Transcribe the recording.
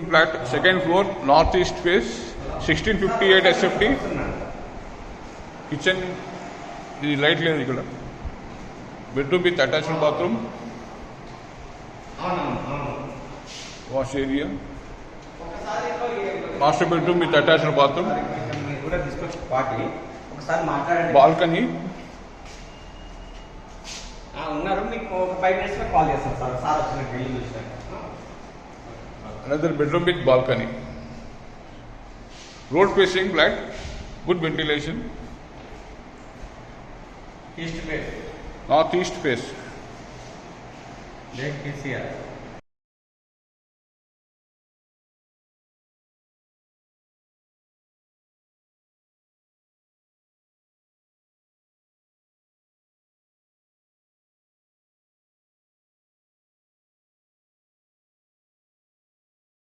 flat, second floor, northeast face, 1658 SFT. Kitchen is light regular. Bedroom with attached bathroom. Wash area. Master bedroom with attached bathroom. Balcony. Another bedroom with balcony. Road facing flat, good ventilation. East face. Northeast face. Lake KCR.